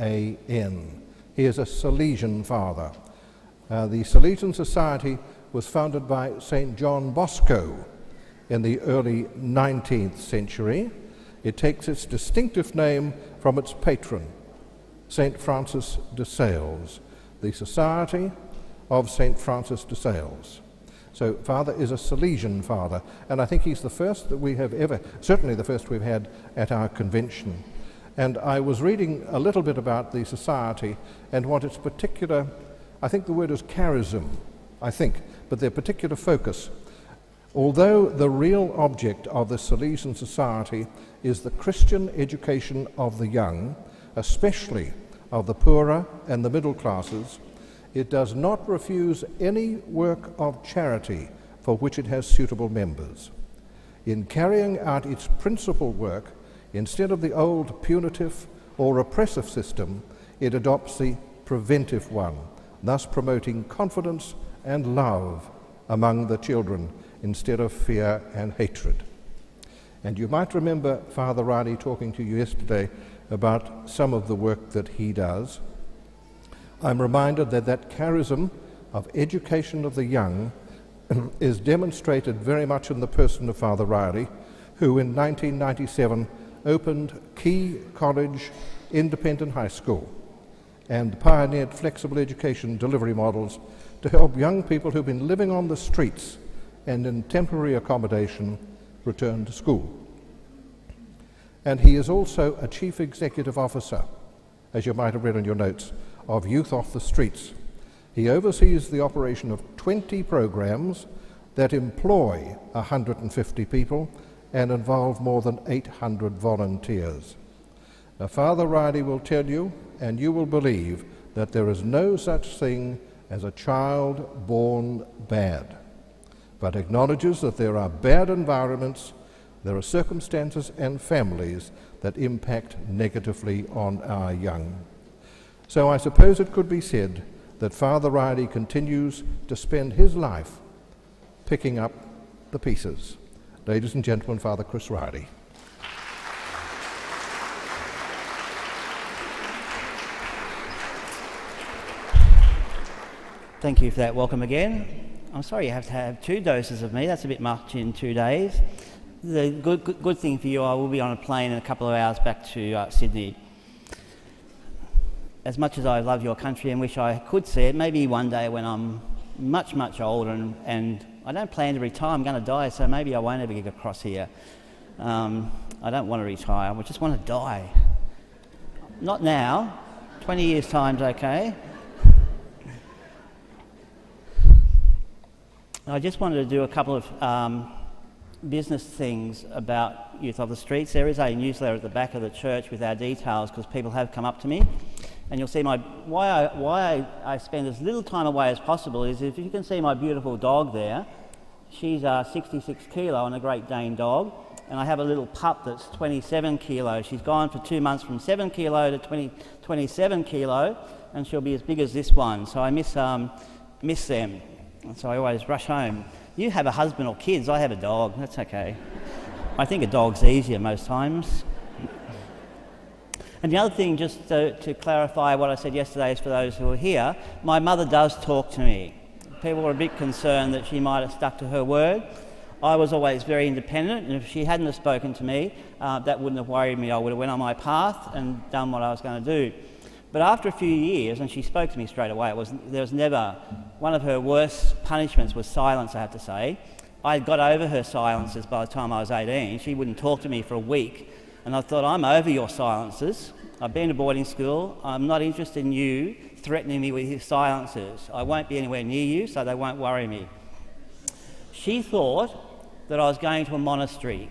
He is a Salesian father. The Salesian Society was founded by St. John Bosco in the early 19th century. It takes its distinctive name from its patron, St. Francis de Sales, the Society of St. Francis de Sales. So Father is a Salesian father, and I think he's the first that we have ever, certainly the first we've had at our convention. And I was reading a little bit about the society and what its particular, I think the word is charism, but their particular focus. Although the real object of the Salesian Society is the Christian education of the young, especially of the poorer and the middle classes, it does not refuse any work of charity for which it has suitable members. In carrying out its principal work, instead of the old punitive or oppressive system, it adopts the preventive one, thus promoting confidence and love among the children instead of fear and hatred. And you might remember Father Riley talking to you yesterday about some of the work that he does. I'm reminded that that charism of education of the young is demonstrated very much in the person of Father Riley, who in 1997 opened Key College Independent High School and pioneered flexible education delivery models to help young people who've been living on the streets and in temporary accommodation return to school. And he is also a Chief Executive Officer, as you might have read in your notes, of Youth Off the Streets. He oversees the operation of 20 programs that employ 150 people and involve more than 800 volunteers. Now, Father Riley will tell you, and you will believe, that there is no such thing as a child born bad, but acknowledges that there are bad environments, there are circumstances and families that impact negatively on our young. So I suppose it could be said that Father Riley continues to spend his life picking up the pieces. Ladies and gentlemen, Father Chris Riley. Thank you for that welcome again. I'm sorry you have to have 2 doses of me. That's a bit much in 2 days. The good thing for you, I will be on a plane in a couple of hours back to Sydney. As much as I love your country and wish I could see it, maybe one day when I'm much, much older and I don't plan to retire, I'm going to die, so maybe I won't ever get across here. I don't want to retire, I just want to die. Not now, 20 years' time's okay. I just wanted to do a couple of business things about Youth of the Streets. There is a newsletter at the back of the church with our details because people have come up to me. And you'll see why I spend as little time away as possible is if you can see my beautiful dog there. She's 66 kilo and a Great Dane dog, and I have a little pup that's 27 kilo. She's gone for 2 months from 7 kilo to 27 kilo, and she'll be as big as this one. So I miss them, and so I always rush home. You have a husband or kids, I have a dog, that's okay. I think a dog's easier most times. And the other thing, just to clarify what I said yesterday, is for those who are here, my mother does talk to me. People were a bit concerned that she might have stuck to her word. I was always very independent, and if she hadn't have spoken to me, that wouldn't have worried me. I would have went on my path and done what I was going to do. But after a few years, and she spoke to me straight away, there was never, one of her worst punishments was silence, I have to say. I got over her silences by the time I was 18. She wouldn't talk to me for a week. And I thought, I'm over your silences. I've been to boarding school. I'm not interested in you threatening me with your silences. I won't be anywhere near you, so they won't worry me. She thought that I was going to a monastery.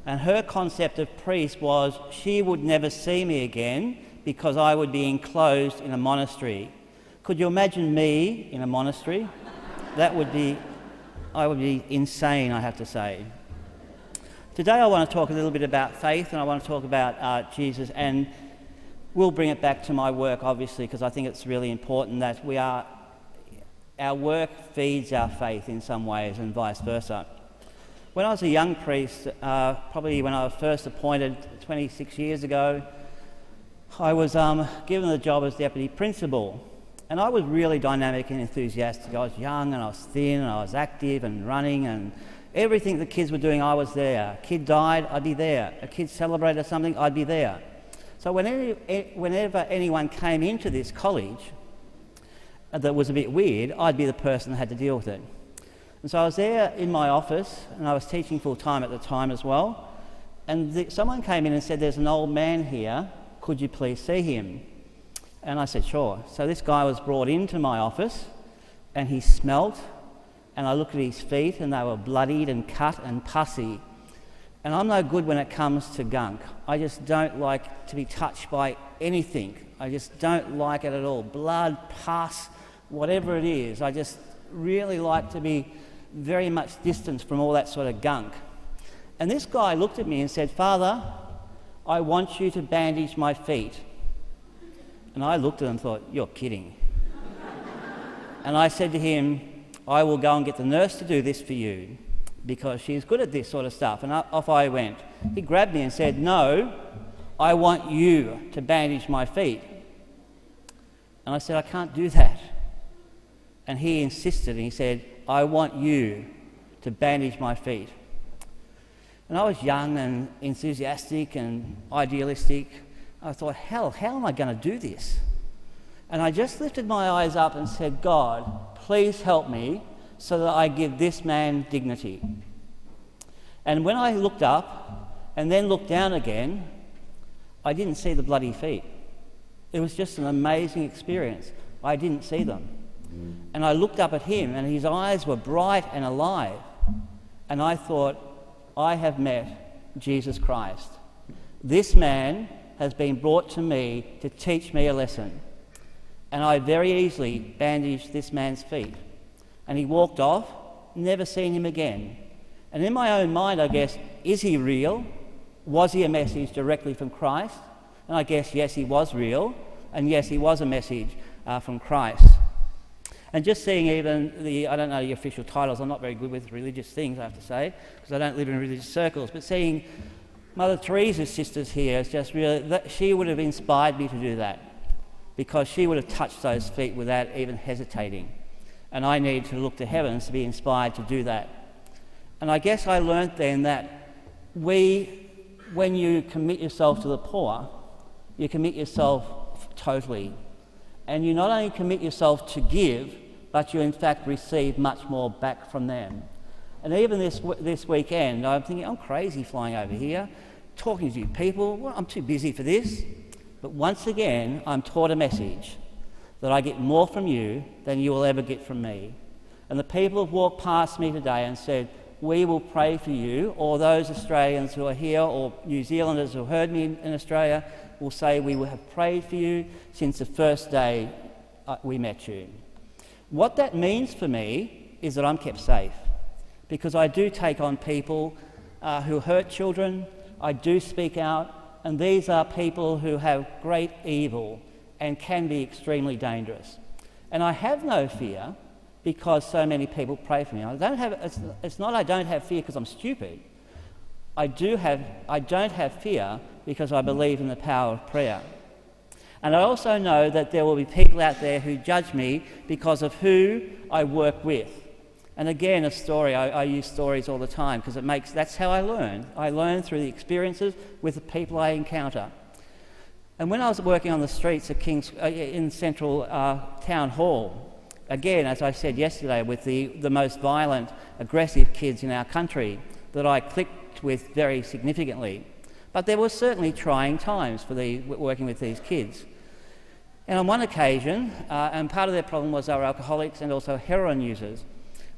And her concept of priest was she would never see me again because I would be enclosed in a monastery. Could you imagine me in a monastery? I would be insane, I have to say. Today I want to talk a little bit about faith, and I want to talk about Jesus, and we'll bring it back to my work, obviously, because I think it's really important that our work feeds our faith in some ways and vice versa. When I was a young priest, probably when I was first appointed 26 years ago, I was given the job as deputy principal, and I was really dynamic and enthusiastic. I was young and I was thin and I was active and running, and everything the kids were doing, I was there. A kid died, I'd be there. A kid celebrated something, I'd be there. So whenever anyone came into this college that was a bit weird, I'd be the person that had to deal with it. And so I was there in my office, and I was teaching full-time at the time as well, and someone came in and said, "There's an old man here, could you please see him?" And I said, "Sure." So this guy was brought into my office, and he smelt, and I looked at his feet, and they were bloodied and cut and pussy. And I'm no good when it comes to gunk. I just don't like to be touched by anything. I just don't like it at all. Blood, pus, whatever it is. I just really like to be very much distanced from all that sort of gunk. And this guy looked at me and said, "Father, I want you to bandage my feet." And I looked at him and thought, "You're kidding." And I said to him, "I will go and get the nurse to do this for you, because she's good at this sort of stuff." And off I went. He grabbed me and said, "No, I want you to bandage my feet." And I said, "I can't do that." And he insisted, and he said, "I want you to bandage my feet." And I was young and enthusiastic and idealistic. I thought, how am I going to do this? And I just lifted my eyes up and said, "God, please help me so that I give this man dignity." And when I looked up and then looked down again, I didn't see the bloody feet. It was just an amazing experience. I didn't see them. And I looked up at him, and his eyes were bright and alive. And I thought, I have met Jesus Christ. This man has been brought to me to teach me a lesson. And I very easily bandaged this man's feet. And he walked off, never seen him again. And in my own mind, I guess, is he real? Was he a message directly from Christ? And I guess, yes, he was real. And yes, he was a message from Christ. And just seeing even I don't know the official titles, I'm not very good with religious things, I have to say, because I don't live in religious circles, but seeing Mother Teresa's sisters here is just really, she would have inspired me to do that, because she would have touched those feet without even hesitating. And I need to look to heavens to be inspired to do that. And I guess I learnt then that when you commit yourself to the poor, you commit yourself totally. And you not only commit yourself to give, but you in fact receive much more back from them. And even this weekend, I'm thinking, I'm crazy flying over here, talking to you people. Well, I'm too busy for this. But once again, I'm taught a message that I get more from you than you will ever get from me. And the people have walked past me today and said, "We will pray for you," or those Australians who are here or New Zealanders who heard me in Australia will say, "We have prayed for you since the first day we met you." What that means for me is that I'm kept safe, because I do take on people who hurt children. I do speak out, and these are people who have great evil and can be extremely dangerous. And I have no fear because so many people pray for me. It's not I don't have fear because I'm stupid. I don't have fear because I believe in the power of prayer. And I also know that there will be people out there who judge me because of who I work with. And again, a story, I use stories all the time because that's how I learn. I learn through the experiences with the people I encounter. And when I was working on the streets of in Central Town Hall, again, as I said yesterday, with the most violent, aggressive kids in our country that I clicked with very significantly. But there were certainly trying times for working with these kids. And on one occasion, and part of their problem was they were alcoholics and also heroin users.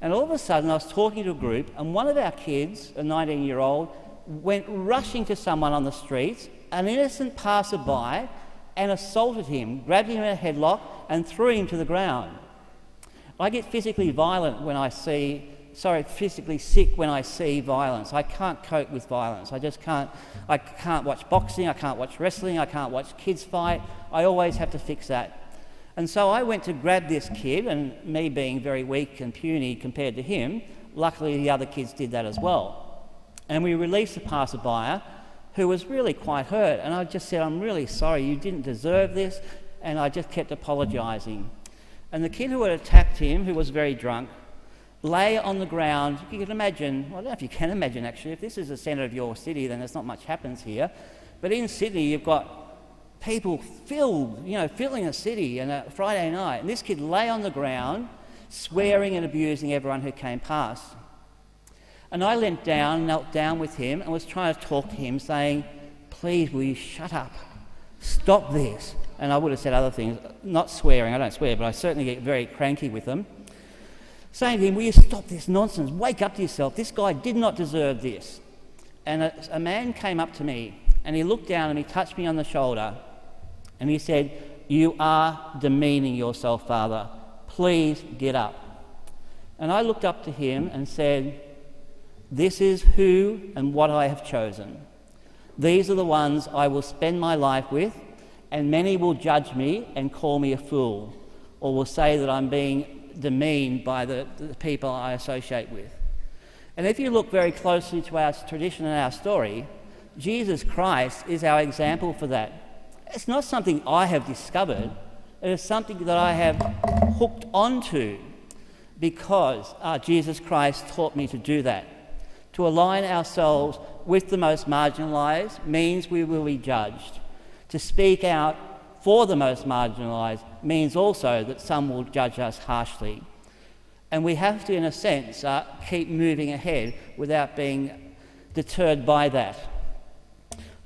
And all of a sudden I was talking to a group, and one of our kids, a 19-year-old, went rushing to someone on the streets, an innocent passerby, and assaulted him, grabbed him in a headlock and threw him to the ground. I get physically physically sick when I see violence. I can't cope with violence. I can't watch boxing, I can't watch wrestling, I can't watch kids fight. I always have to fix that. And so I went to grab this kid, and me being very weak and puny compared to him, luckily the other kids did that as well. And we released the passerby, who was really quite hurt. And I just said, I'm really sorry, you didn't deserve this. And I just kept apologising. And the kid who had attacked him, who was very drunk, lay on the ground. You can imagine, well, I don't know if you can imagine actually, if this is the centre of your city, then there's not much happens here. But in Sydney, you've got people filling the city on a Friday night. And this kid lay on the ground, swearing and abusing everyone who came past. And I knelt down with him and was trying to talk to him, saying, please, will you shut up? Stop this. And I would have said other things, not swearing, I don't swear, but I certainly get very cranky with them. Saying to him, will you stop this nonsense? Wake up to yourself. This guy did not deserve this. And a man came up to me and he looked down and he touched me on the shoulder and he said, you are demeaning yourself, Father. Please get up. And I looked up to him and said, this is who and what I have chosen. These are the ones I will spend my life with, and many will judge me and call me a fool, or will say that I'm being demeaned by the people I associate with. And if you look very closely to our tradition and our story, Jesus Christ is our example for that. It's not something I have discovered, it is something that I have hooked onto because Jesus Christ taught me to do that. To align ourselves with the most marginalised means we will be judged. To speak out for the most marginalised means also that some will judge us harshly. And we have to, in a sense, keep moving ahead without being deterred by that.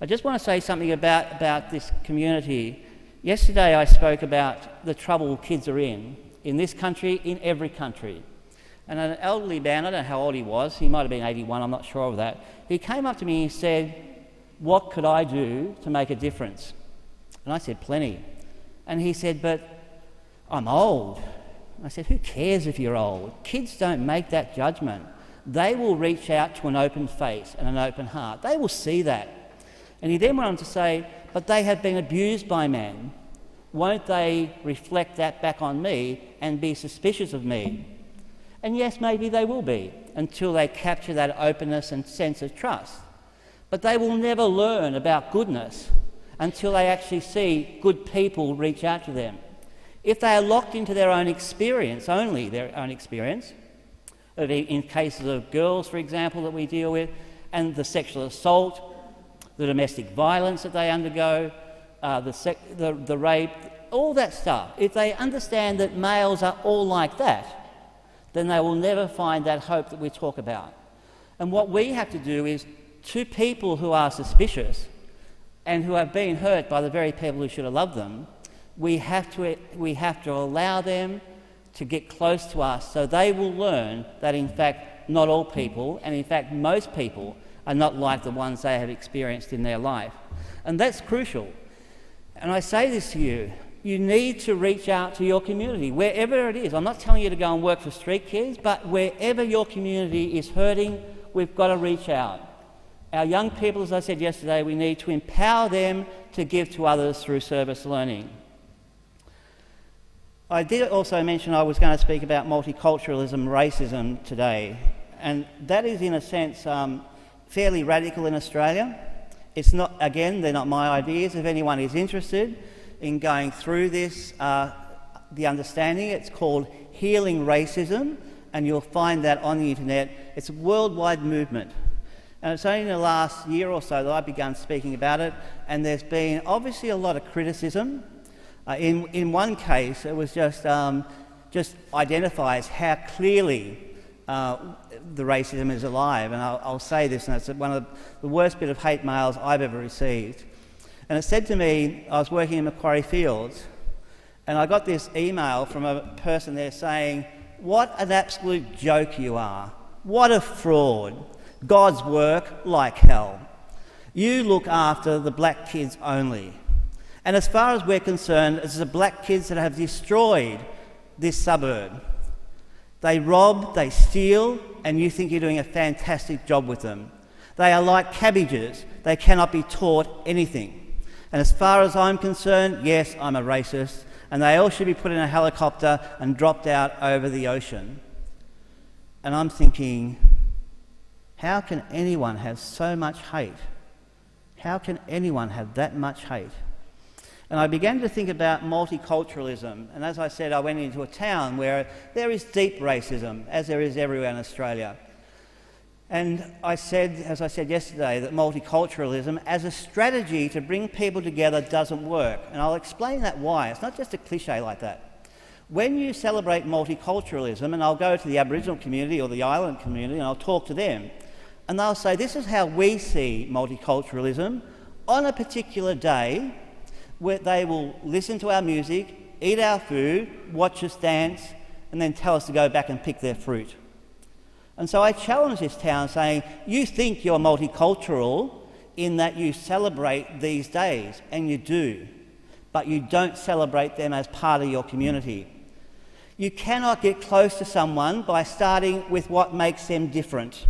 I just want to say something about this community. Yesterday I spoke about the trouble kids are in this country, in every country. And an elderly man, I don't know how old he was, he might have been 81, I'm not sure of that, he came up to me and said, what could I do to make a difference? And I said, plenty. And he said, but I'm old. I said, who cares if you're old? Kids don't make that judgment. They will reach out to an open face and an open heart. They will see that. And he then went on to say, but they have been abused by men. Won't they reflect that back on me and be suspicious of me? And yes, maybe they will be, until they capture that openness and sense of trust. But they will never learn about goodness until they actually see good people reach out to them. If they are locked into their own experience, only their own experience, in cases of girls, for example, that we deal with, and the sexual assault, the domestic violence that they undergo, the rape, all that stuff, if they understand that males are all like that, then they will never find that hope that we talk about. And what we have to do is, to people who are suspicious and who have been hurt by the very people who should have loved them, we have to allow them to get close to us so they will learn that in fact not all people, and in fact most people, are not like the ones they have experienced in their life. And that's crucial. And I say this to you, you need to reach out to your community, wherever it is. I'm not telling you to go and work for street kids, but wherever your community is hurting, we've got to reach out. Our young people, as I said yesterday, we need to empower them to give to others through service learning. I did also mention I was going to speak about multiculturalism, racism today, and that is in a sense fairly radical in Australia. It's not, again, they're not my ideas. If anyone is interested in going through this, the understanding, it's called Healing Racism, and you'll find that on the internet. It's a worldwide movement. And it's only in the last year or so that I've begun speaking about it, and there's been obviously a lot of criticism. In one case, it was just identifies how clearly the racism is alive, and I'll say this, and it's one of the worst bit of hate mails I've ever received. And it said to me, I was working in Macquarie Fields, and I got this email from a person there saying, what an absolute joke you are. What a fraud. God's work like hell. You look after the black kids only. And as far as we're concerned, it's the black kids that have destroyed this suburb. They rob, they steal, and you think you're doing a fantastic job with them. They are like cabbages. They cannot be taught anything. And as far as I'm concerned, yes, I'm a racist, and they all should be put in a helicopter and dropped out over the ocean. And I'm thinking, how can anyone have so much hate? How can anyone have that much hate? And I began to think about multiculturalism, and as I said, I went into a town where there is deep racism, as there is everywhere in Australia. And I said, as I said yesterday, that multiculturalism as a strategy to bring people together doesn't work. And I'll explain that why. It's not just a cliche like that. When you celebrate multiculturalism, and I'll go to the Aboriginal community or the island community and I'll talk to them, and they'll say, this is how we see multiculturalism on a particular day, where they will listen to our music, eat our food, watch us dance, and then tell us to go back and pick their fruit. And so I challenge this town saying, you think you're multicultural in that you celebrate these days, and you do, but you don't celebrate them as part of your community. You cannot get close to someone by starting with what makes them different.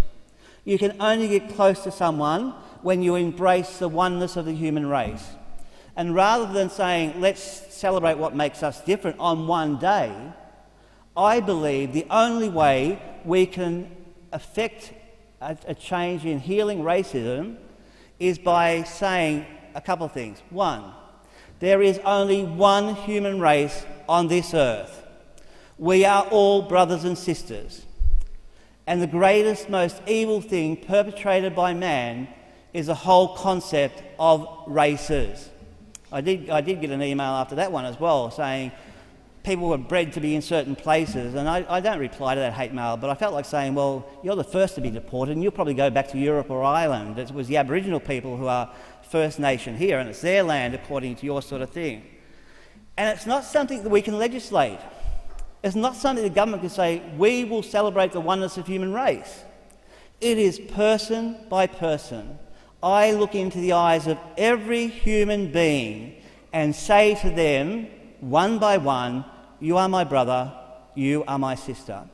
You can only get close to someone when you embrace the oneness of the human race. And rather than saying, let's celebrate what makes us different on one day, I believe the only way we can affect a change in healing racism is by saying a couple of things. One, there is only one human race on this earth. We are all brothers and sisters. And the greatest, most evil thing perpetrated by man is the whole concept of races. I did get an email after that one as well saying people were bred to be in certain places, and I don't reply to that hate mail, but I felt like saying, well, you're the first to be deported and you'll probably go back to Europe or Ireland. It was the Aboriginal people who are First Nation here, and it's their land according to your sort of thing. And it's not something that we can legislate. It's not something the government can say, we will celebrate the oneness of human race. It is person by person. I look into the eyes of every human being and say to them, one by one, you are my brother, you are my sister.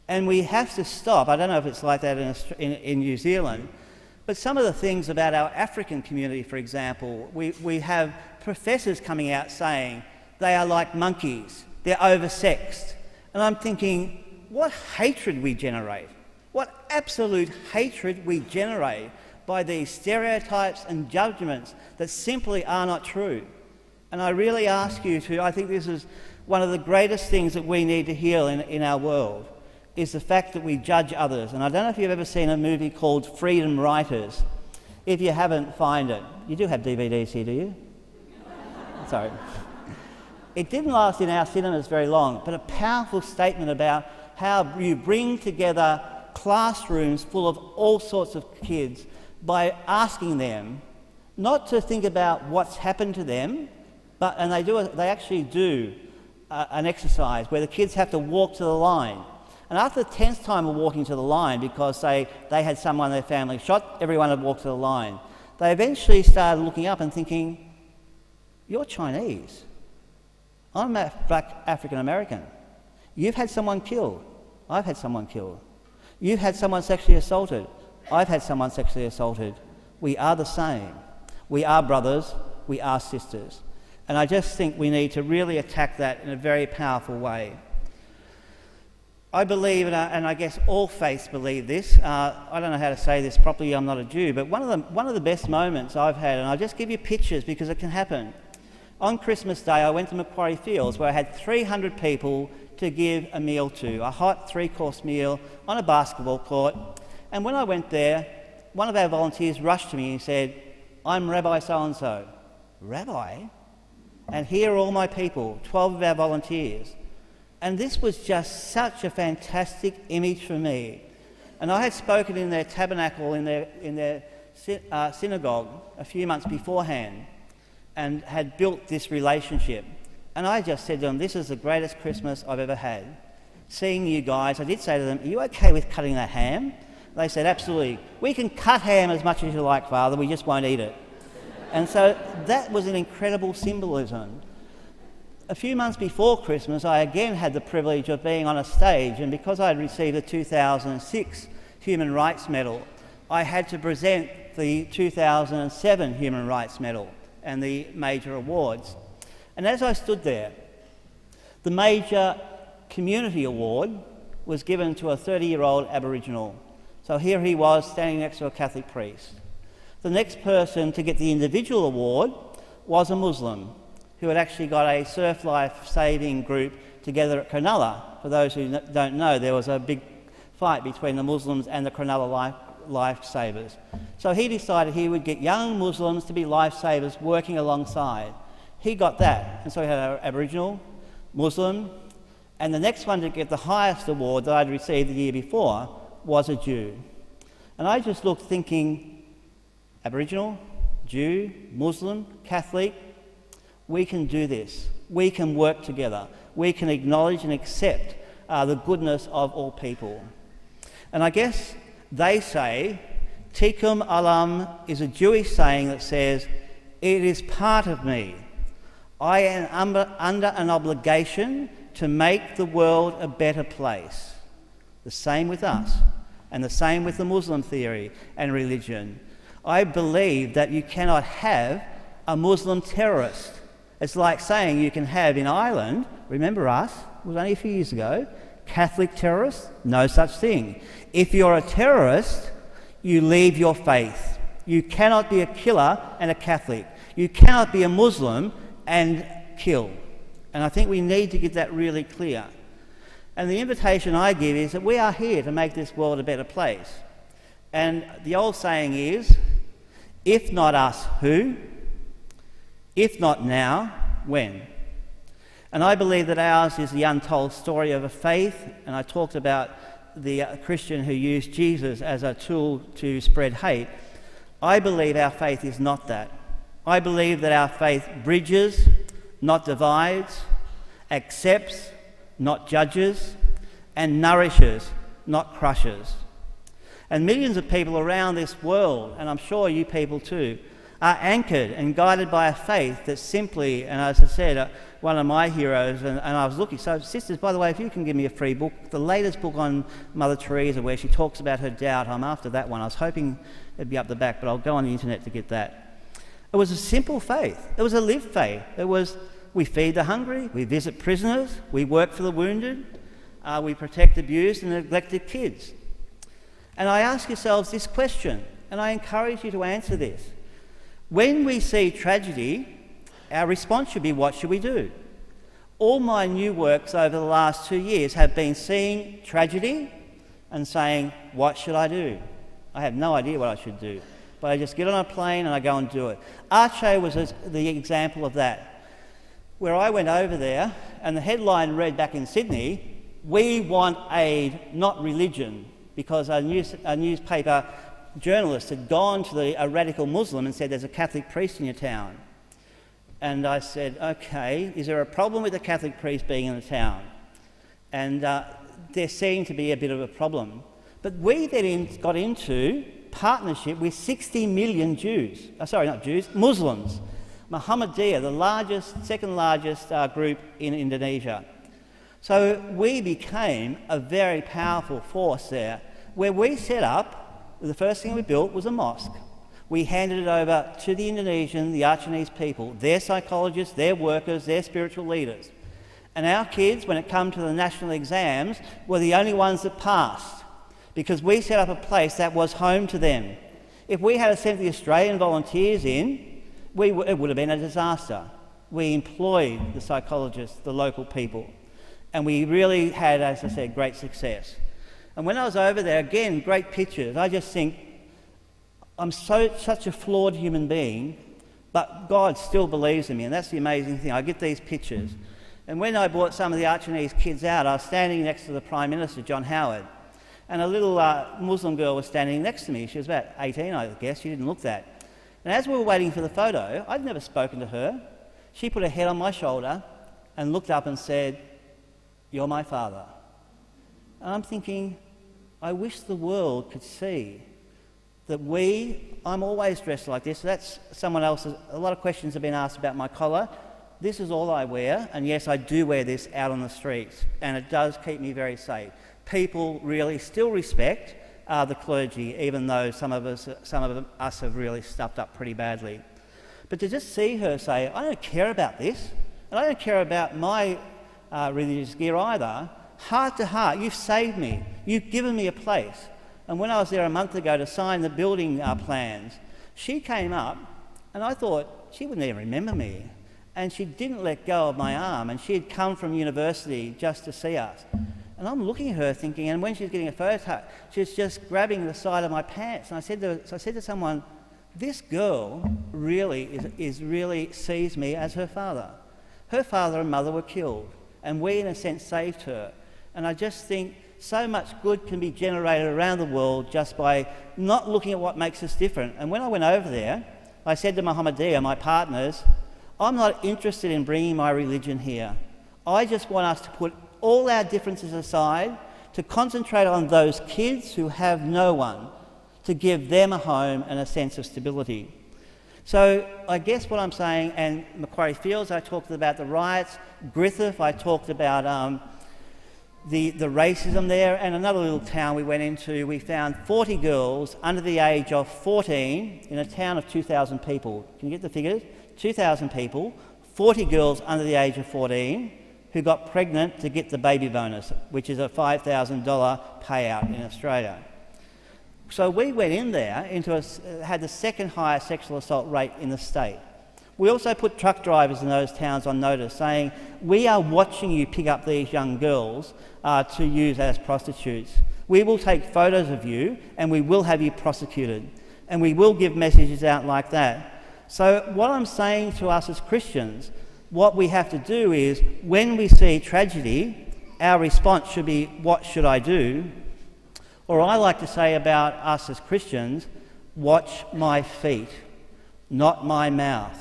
And we have to stop. I don't know if it's like that in New Zealand, but some of the things about our African community, for example, we have professors coming out saying they are like monkeys, they're oversexed. And I'm thinking, what hatred we generate, what absolute hatred we generate by these stereotypes and judgments that simply are not true. And I really ask you to, I think this is one of the greatest things that we need to heal in our world, is the fact that we judge others. And I don't know if you've ever seen a movie called Freedom Writers. If you haven't, find it. You do have DVDs here, do you? Sorry. It didn't last in our cinemas very long, but a powerful statement about how you bring together classrooms full of all sorts of kids by asking them not to think about what's happened to them, but they actually do an exercise where the kids have to walk to the line. And after the 10th time of walking to the line, because they had someone in their family shot, everyone had walked to the line, they eventually started looking up and thinking, you're Chinese. I'm black African American. You've had someone killed. I've had someone killed. You've had someone sexually assaulted. I've had someone sexually assaulted. We are the same. We are brothers. We are sisters. And I just think we need to really attack that in a very powerful way. I believe, and I guess all faiths believe this, I don't know how to say this properly, I'm not a Jew, but one of the best moments I've had, and I'll just give you pictures because it can happen. On Christmas Day, I went to Macquarie Fields where I had 300 people to give a meal to, a hot 3-course meal on a basketball court. And when I went there, one of our volunteers rushed to me and said, I'm Rabbi so-and-so. Rabbi? And here are all my people, 12 of our volunteers. And this was just such a fantastic image for me. And I had spoken in their tabernacle, in their synagogue a few months beforehand, and had built this relationship. And I just said to them, this is the greatest Christmas I've ever had. Seeing you guys, I did say to them, are you okay with cutting that ham? They said, absolutely. We can cut ham as much as you like, Father, we just won't eat it. And so that was an incredible symbolism. A few months before Christmas, I again had the privilege of being on a stage, and because I had received the 2006 Human Rights Medal, I had to present the 2007 Human Rights Medal and the major awards. And as I stood there, the major community award was given to a 30-year-old Aboriginal. So here he was standing next to a Catholic priest. The next person to get the individual award was a Muslim who had actually got a surf life saving group together at Cronulla. For those who don't know, there was a big fight between the Muslims and the Cronulla lifesavers. So he decided he would get young Muslims to be lifesavers working alongside. He got that, and so he had an Aboriginal, Muslim, and the next one to get the highest award that I'd received the year before was a Jew. And I just looked thinking, Aboriginal, Jew, Muslim, Catholic, we can do this. We can work together. We can acknowledge and accept the goodness of all people. And I guess they say, Tikkun Olam is a Jewish saying that says, it is part of me. I am under an obligation to make the world a better place. The same with us, and the same with the Muslim theory and religion. I believe that you cannot have a Muslim terrorist. It's like saying you can have in Ireland, remember us, it was only a few years ago, Catholic terrorists, no such thing. If you're a terrorist, you leave your faith. You cannot be a killer and a Catholic. You cannot be a Muslim and kill. And I think we need to get that really clear. And the invitation I give is that we are here to make this world a better place. And the old saying is, if not us, who? If not now, when? And I believe that ours is the untold story of a faith, and I talked about the Christian who used Jesus as a tool to spread hate. I believe our faith is not that. I believe that our faith bridges, not divides, accepts, not judges, and nourishes, not crushes. And millions of people around this world, and I'm sure you people too, are anchored and guided by a faith that simply, and as I said, one of my heroes, and I was looking, so sisters, by the way, if you can give me a free book, the latest book on Mother Teresa where she talks about her doubt, I'm after that one. I was hoping it'd be up the back, but I'll go on the internet to get that. It was a simple faith. It was a lived faith. It was, we feed the hungry, we visit prisoners, we work for the wounded, we protect abused and neglected kids. And I ask yourselves this question, and I encourage you to answer this. When we see tragedy, our response should be, what should we do? All my new works over the last 2 years have been seeing tragedy and saying, what should I do? I have no idea what I should do, but I just get on a plane and I go and do it. Arche was the example of that, where I went over there and the headline read back in Sydney, we want aid, not religion, because a newspaper journalist had gone to a radical Muslim and said, there's a Catholic priest in your town. And I said, okay, is there a problem with the Catholic priest being in the town? And there seemed to be a bit of a problem. But we then got into partnership with 60 million Jews. Sorry, not Jews, Muslims. Muhammadiyah, the second largest group in Indonesia. So we became a very powerful force there, where we set up, the first thing we built was a mosque. We handed it over to the Indonesian, the Achinese people, their psychologists, their workers, their spiritual leaders. And our kids, when it came to the national exams, were the only ones that passed, because we set up a place that was home to them. If we had sent the Australian volunteers in, it would have been a disaster. We employed the psychologists, the local people, and we really had, as I said, great success. And when I was over there, again, great pictures. I just think, I'm such a flawed human being, but God still believes in me, and that's the amazing thing. I get these pictures. And when I brought some of the Achinese kids out, I was standing next to the Prime Minister, John Howard, and a little Muslim girl was standing next to me. She was about 18, I guess. She didn't look that. And as we were waiting for the photo, I'd never spoken to her. She put her head on my shoulder and looked up and said, "You're my father." And I'm thinking, I wish the world could see that I'm always dressed like this. That's someone else's. A lot of questions have been asked about my collar. This is all I wear, and yes, I do wear this out on the streets, and it does keep me very safe. People really still respect the clergy, even though some of us have really stuffed up pretty badly. But to just see her say, I don't care about this, and I don't care about my religious gear either, heart to heart, you've saved me, you've given me a place. And when I was there a month ago to sign the building plans, She came up, and I thought she wouldn't even remember me. And she didn't let go of my arm, and she had come from university just to see us. And I'm looking at her thinking, and when she's getting a photo, she's just grabbing the side of my pants. And I said to someone, this girl really sees me as her father. Her father and mother were killed, and we, in a sense, saved her. And I just think so much good can be generated around the world just by not looking at what makes us different. And when I went over there, I said to Muhammadiyah, my partners, I'm not interested in bringing my religion here. I just want us to put all our differences aside, to concentrate on those kids who have no one, to give them a home and a sense of stability. So I guess what I'm saying, and Macquarie Fields, I talked about the riots, Griffith, I talked about the racism there, and another little town we went into, we found 40 girls under the age of 14 in a town of 2,000 people. Can you get the figures? 2,000 people, 40 girls under the age of 14 who got pregnant to get the baby bonus, which is a $5,000 payout in Australia. So we went in there, had the second highest sexual assault rate in the state. We also put truck drivers in those towns on notice, saying, we are watching you pick up these young girls to use as prostitutes. We will take photos of you and we will have you prosecuted. And we will give messages out like that. So what I'm saying to us as Christians, what we have to do is, when we see tragedy, our response should be, what should I do? Or I like to say about us as Christians, watch my feet, not my mouth.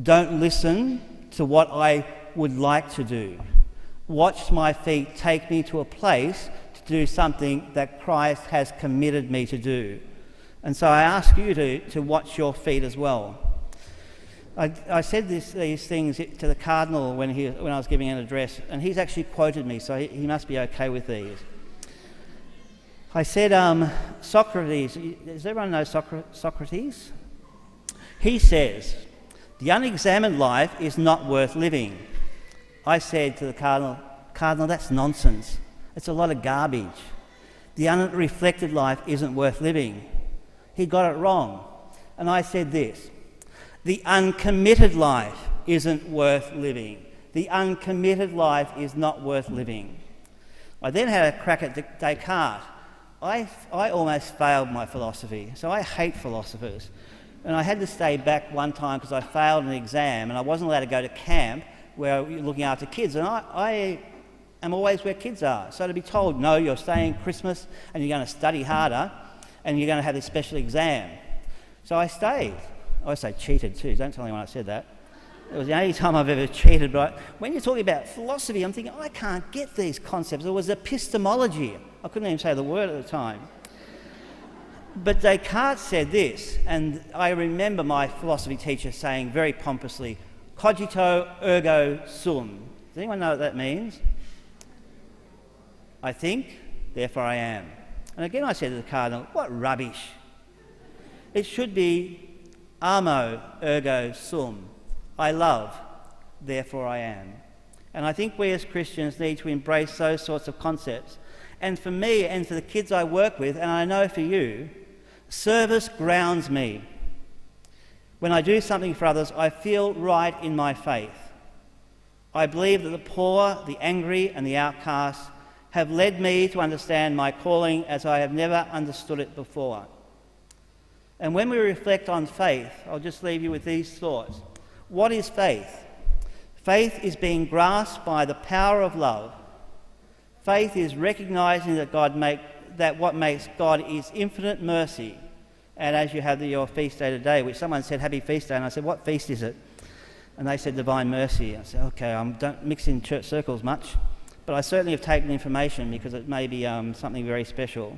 Don't listen to what I would like to do. Watch my feet take me to a place to do something that Christ has committed me to do. And so I ask you to watch your feet as well. I said these things to the Cardinal when I was giving an address, and he's actually quoted me, so he must be okay with these. I said, Socrates, does everyone know Socrates? He says, the unexamined life is not worth living. I said to the Cardinal, that's nonsense. It's a lot of garbage. The unreflected life isn't worth living. He got it wrong. And I said this, the uncommitted life isn't worth living. The uncommitted life is not worth living. I then had a crack at Descartes. I almost failed my philosophy, so I hate philosophers. And I had to stay back one time because I failed an exam and I wasn't allowed to go to camp where you're looking after kids. And I am always where kids are. So to be told, no, you're staying Christmas and you're going to study harder and you're going to have this special exam. So I stayed. I say cheated too, don't tell anyone I said that. It was the only time I've ever cheated, but when you're talking about philosophy, I'm thinking, I can't get these concepts. It was epistemology. I couldn't even say the word at the time. But Descartes said this, and I remember my philosophy teacher saying very pompously, cogito ergo sum. Does anyone know what that means? I think, therefore I am. And again I said to the Cardinal, what rubbish. It should be amo ergo sum. I love, therefore I am. And I think we as Christians need to embrace those sorts of concepts. And for me and for the kids I work with, and I know for you, service grounds me. When I do something for others, I feel right in my faith. I believe that the poor, the angry and the outcast have led me to understand my calling as I have never understood it before. And when we reflect on faith, I'll just leave you with these thoughts. What is faith? Faith is being grasped by the power of love. Faith is recognising that what makes God is infinite mercy. And as you have your feast day today, which someone said, happy feast day, and I said, what feast is it? And they said, divine mercy. I said, okay, I don't mix in church circles much, but I certainly have taken information because it may be something very special.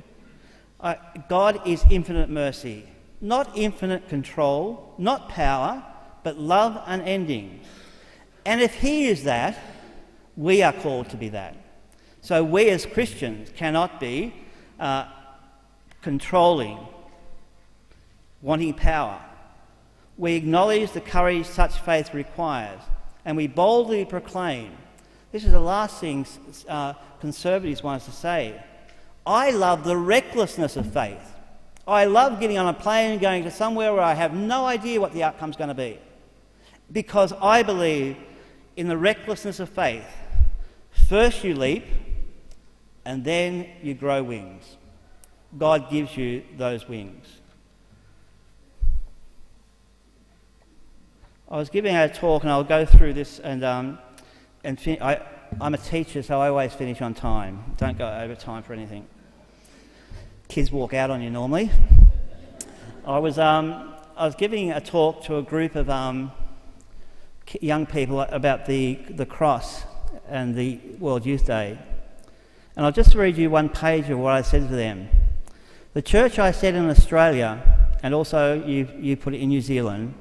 God is infinite mercy, not infinite control, not power, but love unending. And if he is that, we are called to be that. So we as Christians cannot be controlling, wanting power. We acknowledge the courage such faith requires, and we boldly proclaim. This is the last thing Conservatives want us to say. I love the recklessness of faith. I love getting on a plane and going to somewhere where I have no idea what the outcome's going to be, because I believe in the recklessness of faith. First you leap, and then you grow wings. God gives you those wings. I was giving a talk, and I'll go through this, and I'm a teacher, so I always finish on time. Don't go over time for anything. Kids walk out on you normally. I was giving a talk to a group of young people about the cross and the World Youth Day. And I'll just read you one page of what I said to them. The church, I said, in Australia, and also you put it in New Zealand,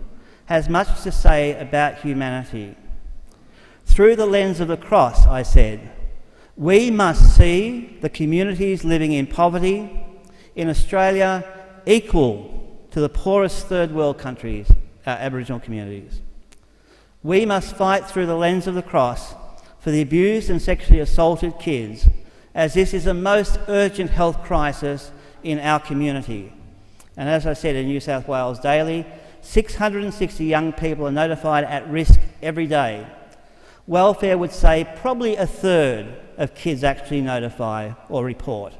has much to say about humanity. Through the lens of the cross, I said, we must see the communities living in poverty in Australia equal to the poorest third world countries, our Aboriginal communities. We must fight through the lens of the cross for the abused and sexually assaulted kids, as this is the most urgent health crisis in our community. And as I said, in New South Wales daily, 660 young people are notified at risk every day. Welfare would say probably a third of kids actually notify or report.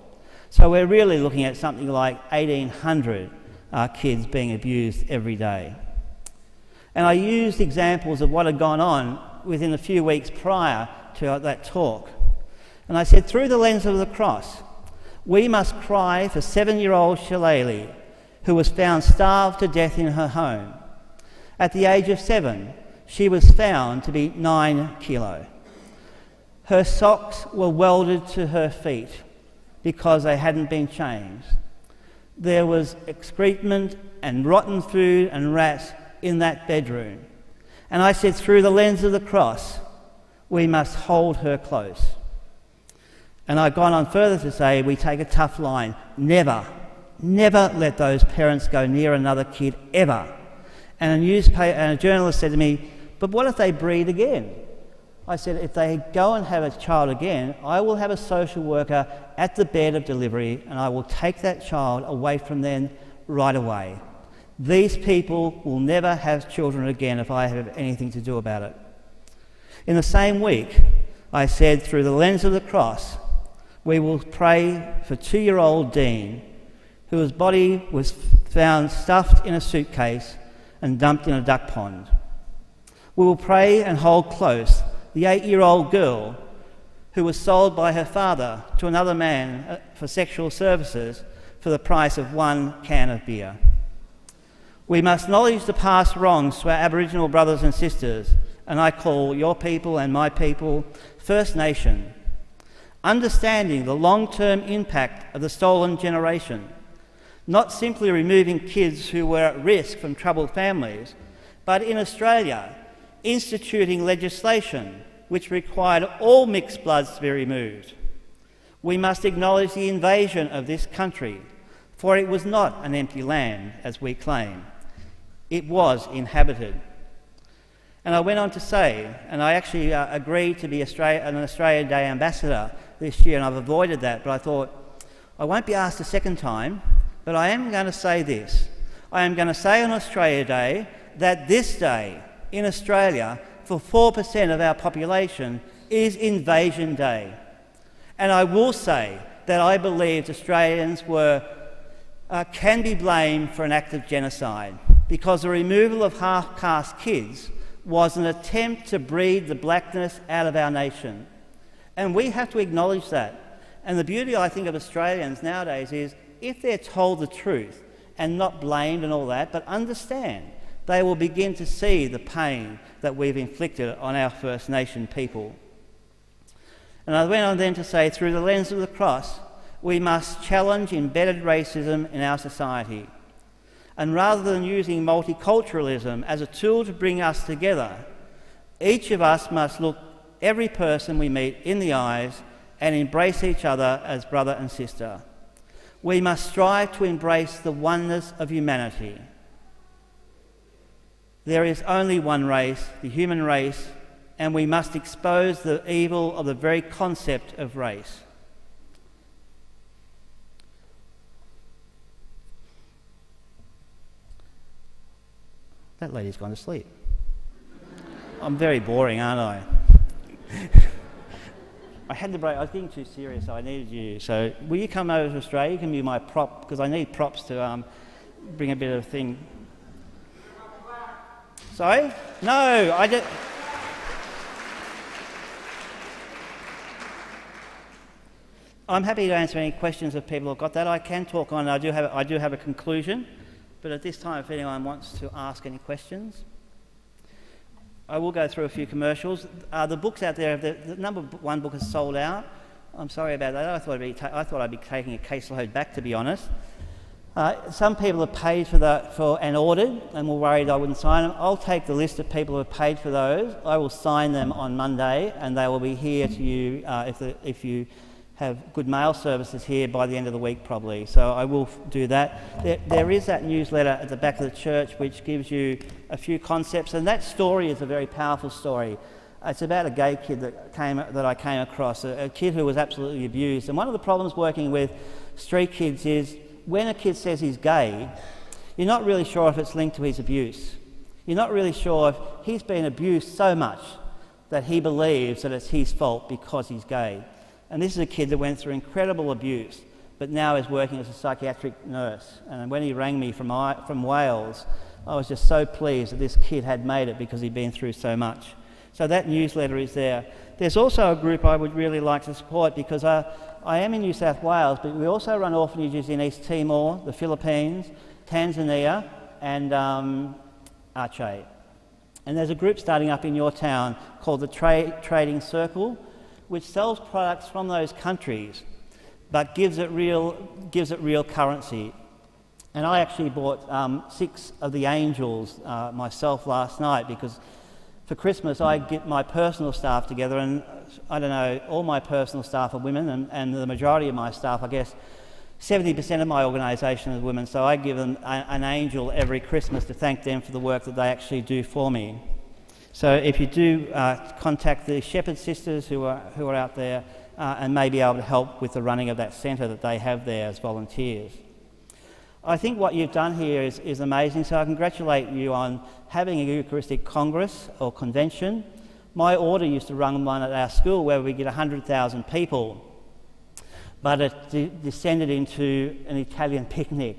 So we're really looking at something like 1,800 kids being abused every day. And I used examples of what had gone on within a few weeks prior to that talk. And I said, through the lens of the cross, we must cry for 7-year-old Shillelagh, who was found starved to death in her home. At the age of 7, she was found to be 9 kilo. Her socks were welded to her feet because they hadn't been changed. There was excrement and rotten food and rats in that bedroom. And I said, through the lens of the cross, we must hold her close. And I've gone on further to say we take a tough line. Never let those parents go near another kid, ever. And a journalist said to me, but what if they breed again? I said, if they go and have a child again, I will have a social worker at the bed of delivery, and I will take that child away from them right away. These people will never have children again if I have anything to do about it. In the same week, I said, through the lens of the cross, we will pray for 2-year-old Dean, whose body was found stuffed in a suitcase and dumped in a duck pond. We will pray and hold close the 8-year-old girl who was sold by her father to another man for sexual services for the price of 1 can of beer. We must acknowledge the past wrongs to our Aboriginal brothers and sisters, and I call your people and my people First Nation. Understanding the long-term impact of the stolen generation, not simply removing kids who were at risk from troubled families, but in Australia, instituting legislation which required all mixed bloods to be removed. We must acknowledge the invasion of this country, for it was not an empty land, as we claim. It was inhabited. And I went on to say, and I actually agreed to be an Australia Day ambassador this year, and I've avoided that, but I thought, I won't be asked a second time, but I am going to say this. I am going to say on Australia Day that this day in Australia, for 4% of our population, is Invasion Day. And I will say that I believe Australians can be blamed for an act of genocide, because the removal of half-caste kids was an attempt to breed the blackness out of our nation. And we have to acknowledge that. And the beauty, I think, of Australians nowadays is if they're told the truth and not blamed and all that, but understand, they will begin to see the pain that we've inflicted on our First Nation people. And I went on then to say, through the lens of the cross, we must challenge embedded racism in our society. And rather than using multiculturalism as a tool to bring us together, each of us must look every person we meet in the eyes and embrace each other as brother and sister. We must strive to embrace the oneness of humanity. There is only one race, the human race, and we must expose the evil of the very concept of race. That lady's gone to sleep. I'm very boring, aren't I? I had to break. I was getting too serious, so I needed you. So will you come over to Australia? You can be my prop, because I need props to bring a bit of a thing. Sorry? No, I did. I'm happy to answer any questions if people have got that. I can talk on. I do have a conclusion, but at this time, if anyone wants to ask any questions, I will go through a few commercials. The books out there, the number one book is sold out. I'm sorry about that. I thought I'd be taking a caseload back, to be honest. Some people have paid for and ordered, and were worried I wouldn't sign them. I'll take the list of people who have paid for those. I will sign them on Monday, and they will be here to you if you have good mail services here by the end of the week, probably. So I will do that. There is that newsletter at the back of the church which gives you a few concepts, and that story is a very powerful story. It's about a gay kid that I came across, a kid who was absolutely abused. And one of the problems working with street kids is when a kid says he's gay, you're not really sure if it's linked to his abuse. You're not really sure if he's been abused so much that he believes that it's his fault because he's gay. And this is a kid that went through incredible abuse, but now is working as a psychiatric nurse. And when he rang me from Wales, I was just so pleased that this kid had made it because he'd been through so much. So that newsletter is there. There's also a group I would really like to support because I am in New South Wales, but we also run orphanages in East Timor, the Philippines, Tanzania, and Aceh. And there's a group starting up in your town called the Trading Circle, which sells products from those countries, but gives it real currency. And I actually bought 6 of the angels myself last night because for Christmas I get my personal staff together, and I don't know, all my personal staff are women, and the majority of my staff, I guess 70% of my organisation is women, so I give them an angel every Christmas to thank them for the work that they actually do for me. So if you do contact the Shepherd Sisters who are out there and may be able to help with the running of that centre that they have there as volunteers. I think what you've done here is amazing, so I congratulate you on having a Eucharistic Congress or convention. My order used to run one at our school where we get 100,000 people, but it descended into an Italian picnic,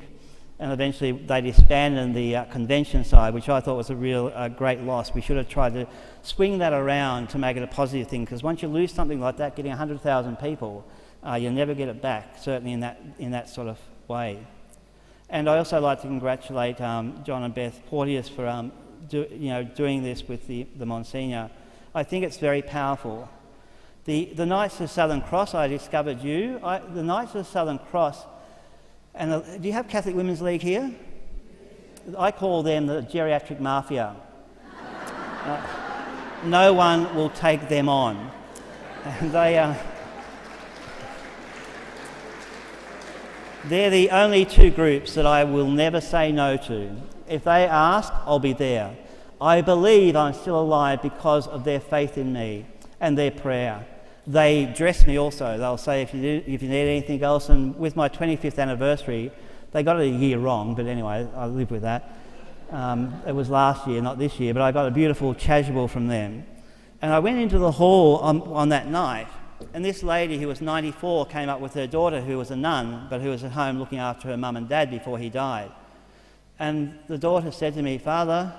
and eventually they disbanded the convention side, which I thought was a great loss. We should have tried to swing that around to make it a positive thing, because once you lose something like that, getting 100,000 people, you'll never get it back, certainly in that sort of way. And I also like to congratulate John and Beth Porteous for doing this with the Monsignor. I think it's very powerful. The Knights of the Southern Cross, I discovered you. The Knights of the Southern Cross, and do you have Catholic Women's League here? I call them the geriatric mafia. No one will take them on. And they're the only 2 groups that I will never say no to. If they ask, I'll be there. I believe I'm still alive because of their faith in me and their prayer. They dress me also. They'll say, if you need anything else, and with my 25th anniversary, they got it a year wrong, but anyway, I live with that. It was last year, not this year, but I got a beautiful chasuble from them. And I went into the hall on that night, and this lady who was 94 came up with her daughter who was a nun, but who was at home looking after her mum and dad before he died. And the daughter said to me, "Father,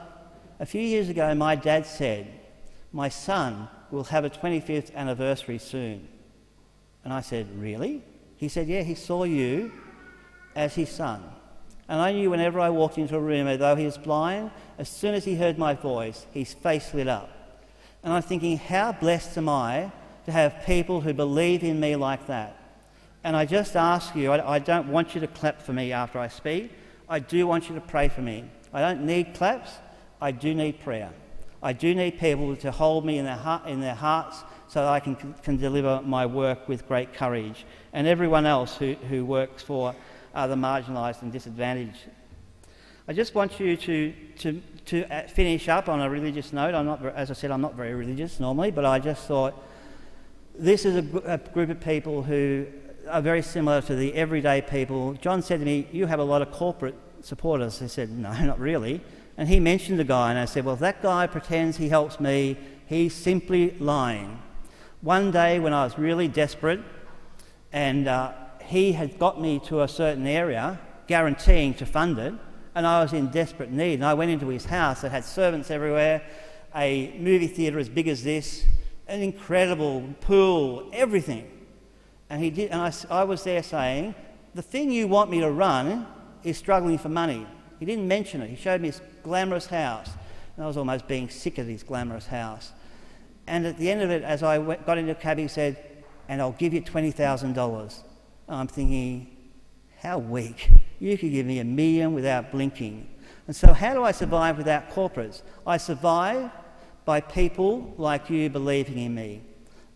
a few years ago my dad said, my son will have a 25th anniversary soon." And I said, "Really?" He said, "Yeah, he saw you as his son." And I knew whenever I walked into a room, although he was blind, as soon as he heard my voice, his face lit up. And I'm thinking, how blessed am I to have people who believe in me like that. And I just ask you, I don't want you to clap for me after I speak. I do want you to pray for me. I don't need claps. I do need prayer. I do need people to hold me in their hearts so that I can deliver my work with great courage. And everyone else who works for the marginalised and disadvantaged. I just want you to finish up on a religious note. As I said, I'm not very religious normally, but I just thought this is a group of people who are very similar to the everyday people. John said to me, "You have a lot of corporate supporters." I said, "No, not really. And he mentioned a guy, and I said, well, if that guy pretends he helps me, he's simply lying. One day when I was really desperate, and he had got me to a certain area, guaranteeing to fund it, and I was in desperate need. And I went into his house that had servants everywhere, a movie theatre as big as this, an incredible pool, everything. And he did, and I was there saying, the thing you want me to run is struggling for money. He didn't mention it. He showed me his glamorous house, and I was almost being sick of his glamorous house. And at the end of it, as I got into a cab, he said, and I'll give you $20,000. I'm thinking, how weak. You could give me $1 million without blinking. And so how do I survive without corporates? I survive by people like you believing in me.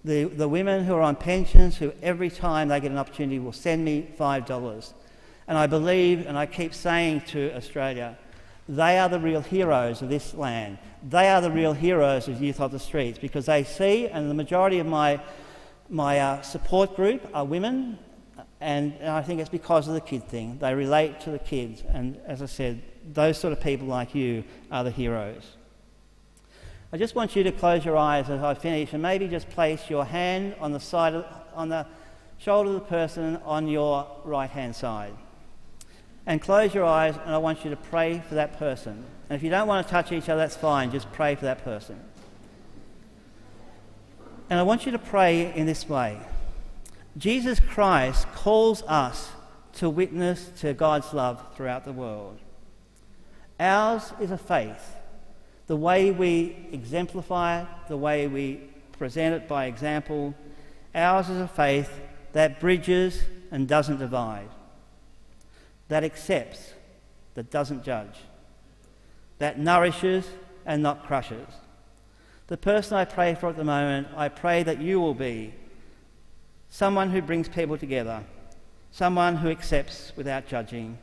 The women who are on pensions, who every time they get an opportunity will send me $5. And I believe, and I keep saying to Australia, they are the real heroes of this land. They are the real heroes of Youth of the Streets, because they see, and the majority of my support group are women, and I think it's because of the kid thing. They relate to the kids, and as I said, those sort of people like you are the heroes. I just want you to close your eyes as I finish, and maybe just place your hand on the shoulder of the person on your right-hand side. And close your eyes, and I want you to pray for that person. And if you don't want to touch each other, that's fine. Just pray for that person. And I want you to pray in this way. Jesus Christ calls us to witness to God's love throughout the world. Ours is a faith. The way we exemplify it, the way we present it by example, ours is a faith that bridges and doesn't divide, that accepts, that doesn't judge, that nourishes and not crushes. The person I pray for at the moment, I pray that you will be someone who brings people together, someone who accepts without judging,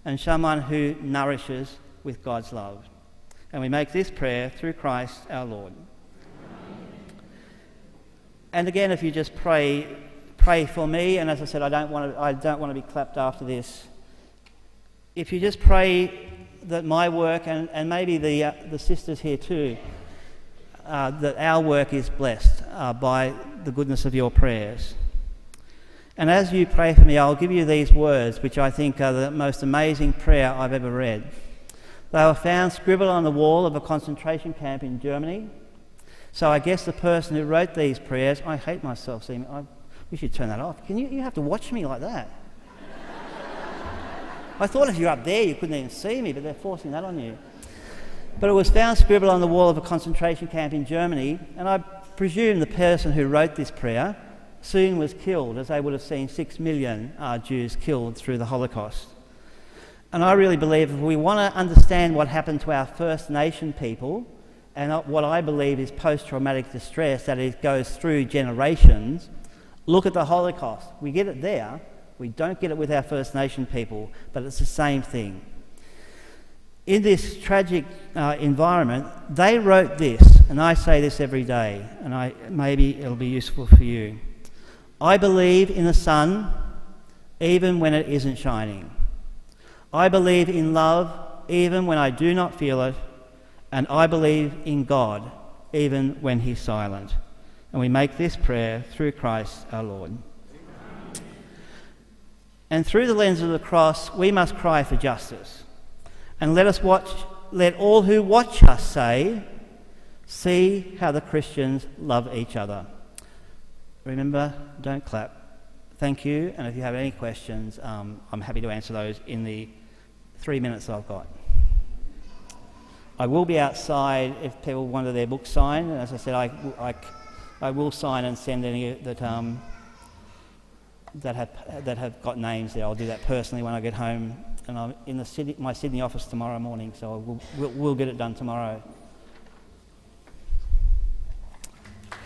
and someone who nourishes with God's love. And we make this prayer through Christ our Lord. And again, if you just pray for me, and as I said, I don't want to be clapped after this. If you just pray that my work, and maybe the sisters here too, that our work is blessed by the goodness of your prayers. And as you pray for me, I'll give you these words, which I think are the most amazing prayer I've ever read. They were found scribbled on the wall of a concentration camp in Germany. So I guess the person who wrote these prayers, I hate myself, we should turn that off. You have to watch me like that. I thought if you're up there you couldn't even see me, but they're forcing that on you. But it was found scribbled on the wall of a concentration camp in Germany, and I presume the person who wrote this prayer soon was killed, as they would have seen 6 million Jews killed through the Holocaust. And I really believe if we want to understand what happened to our First Nation people, and what I believe is post-traumatic distress, that it goes through generations, look at the Holocaust. We get it there. We don't get it with our First Nation people, but it's the same thing. In this tragic environment, they wrote this, and I say this every day, and maybe it'll be useful for you. I believe in the sun, even when it isn't shining. I believe in love, even when I do not feel it, and I believe in God, even when He's silent. And we make this prayer through Christ our Lord. And through the lens of the cross, we must cry for justice. And let all who watch us say, see how the Christians love each other. Remember, don't clap. Thank you, and if you have any questions, I'm happy to answer those in the 3 minutes I've got. I will be outside if people wanted their book signed, and as I said, I will sign and send any that have got names there. I'll do that personally when I get home, and I'm in my Sydney office tomorrow morning, so we'll get it done tomorrow.